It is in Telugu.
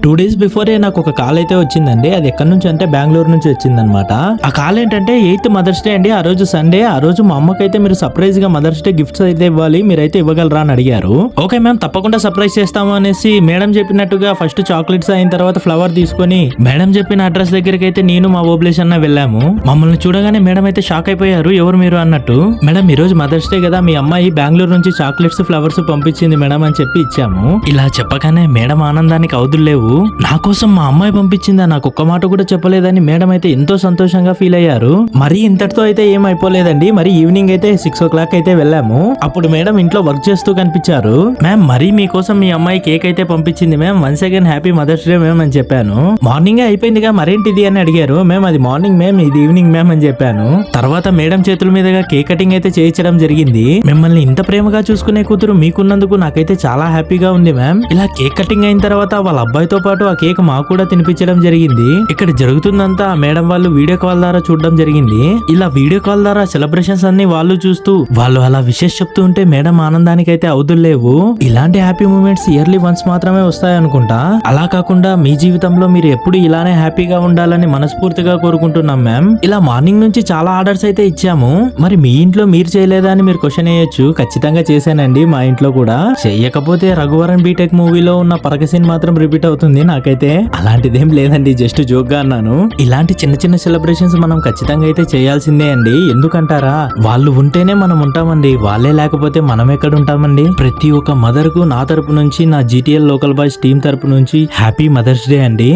2 days బిఫోరే నాకు ఒక కాల్ అయితే వచ్చిందండి. అది ఎక్కడి నుంచి అంటే బెంగళూరు నుంచి వచ్చిందనమాట. ఆ కాల్ ఏంటంటే 8th మదర్స్ డే అండి. ఆ రోజు సండే. ఆ రోజు మా అమ్మకైతే మీరు సర్ప్రైజ్ గా మదర్స్ డే గిఫ్ట్స్ అయితే ఇవ్వాలి, మీరైతే ఇవ్వగలరా అని అడిగారు. ఓకే మ్యామ్, తప్పకుండా సర్ప్రైజ్ చేస్తాము అనేసి మేడం చెప్పినట్టుగా ఫస్ట్ చాక్లెట్స్ అయిన తర్వాత ఫ్లవర్ తీసుకొని మేడం చెప్పిన అడ్రస్ దగ్గరికి అయితే నేను మా ఓబ్లేష్ అన్న వెళ్ళాము. మమ్మల్ని చూడగానే మేడం అయితే షాక్ అయిపోయారు. ఎవరు మీరు అన్నట్టు. మేడం ఈ రోజు మదర్స్ డే కదా, మీ అమ్మాయి బెంగళూరు నుంచి చాక్లెట్స్ ఫ్లవర్స్ పంపించింది మేడం అని చెప్పి ఇచ్చాము. ఇలా చెప్పగానే మేడం ఆనందానికి అవధుల్లేవు. నా కోసం మా అమ్మాయి పంపించిందా, నాకు ఒక్క మాట కూడా చెప్పలేదని మేడం అయితే ఎంతో సంతోషంగా ఫీల్ అయ్యారు. మరి ఇంతటితో అయితే ఏం అయిపోలేదండి. మరి ఈవినింగ్ అయితే 6 o'clock అయితే వెళ్ళాము. అప్పుడు మేడం ఇంట్లో వర్క్ చేస్తూ కనిపించారు. మ్యామ్ మరి మీకోసం మీ అమ్మాయి కేక్ అయితే పంపించింది ma'am, once again happy mother's day ma'am అని చెప్పాను. మార్నింగ్ అయిపోయిందిగా, మరేంటిది అని అడిగారు. మ్యామ్ అది మార్నింగ్ మ్యామ్, ఇది ఈవినింగ్ మ్యామ్ అని చెప్పాను. తర్వాత మేడం చేతుల మీదుగా కేక్ కటింగ్ అయితే చేయించడం జరిగింది. మిమ్మల్ని ఇంత ప్రేమగా చూసుకునే కూతురు మీకున్నందుకు నాకైతే చాలా హ్యాపీగా ఉంది మ్యామ్. ఇలా కేక్ కటింగ్ అయిన తర్వాత వాళ్ళ అబ్బాయితో పాటు ఆ కేక్ మాకు కూడా తినిపించడం జరిగింది. ఇక్కడ జరుగుతుందంతా మేడం వాళ్ళు వీడియో కాల్ ద్వారా చూడడం జరిగింది. ఇలా వీడియో కాల్ ద్వారా సెలబ్రేషన్స్ అన్ని వాళ్ళు చూస్తూ వాళ్ళు అలా విషెస్ చెప్తూ ఉంటే మేడం ఆనందానికి అయితే అవధుల్లేవు. ఇలాంటి హ్యాపీ మూమెంట్స్ ఇయర్లీ వన్స్ మాత్రమే వస్తాయి అనుకుంటా. అలా కాకుండా మీ జీవితంలో మీరు ఎప్పుడు ఇలానే హ్యాపీగా ఉండాలని మనస్ఫూర్తిగా కోరుకుంటున్నాం మ్యామ్. ఇలా మార్నింగ్ నుంచి చాలా ఆర్డర్స్ అయితే ఇచ్చాము. మరి మీ ఇంట్లో మీరు చేయలేదా అని మీరు క్వశ్చన్ వేయొచ్చు. ఖచ్చితంగా చేశానండి, మా ఇంట్లో కూడా. చెయ్యకపోతే రఘువరన్ బీటెక్ మూవీలో ఉన్న పరక సీన్ మాత్రం రిపీట్ అవుతుంది నాకైతే. అలాంటిదేం లేదండి, జస్ట్ జోక్ గా అన్నాను. ఇలాంటి చిన్న చిన్న సెలబ్రేషన్స్ మనం ఖచ్చితంగా అయితే చేయాల్సిందే అండి. ఎందుకంటారా, వాళ్ళు ఉంటేనే మనం ఉంటామండి. వాళ్ళే లేకపోతే మనం ఎక్కడ ఉంటామండి. ప్రతి ఒక్క మదర్ కు నా తరపు నుంచి, నా జీటీఎల్ లోకల్ బాయ్స్ టీం తరపు నుంచి హ్యాపీ మదర్స్ డే అండి.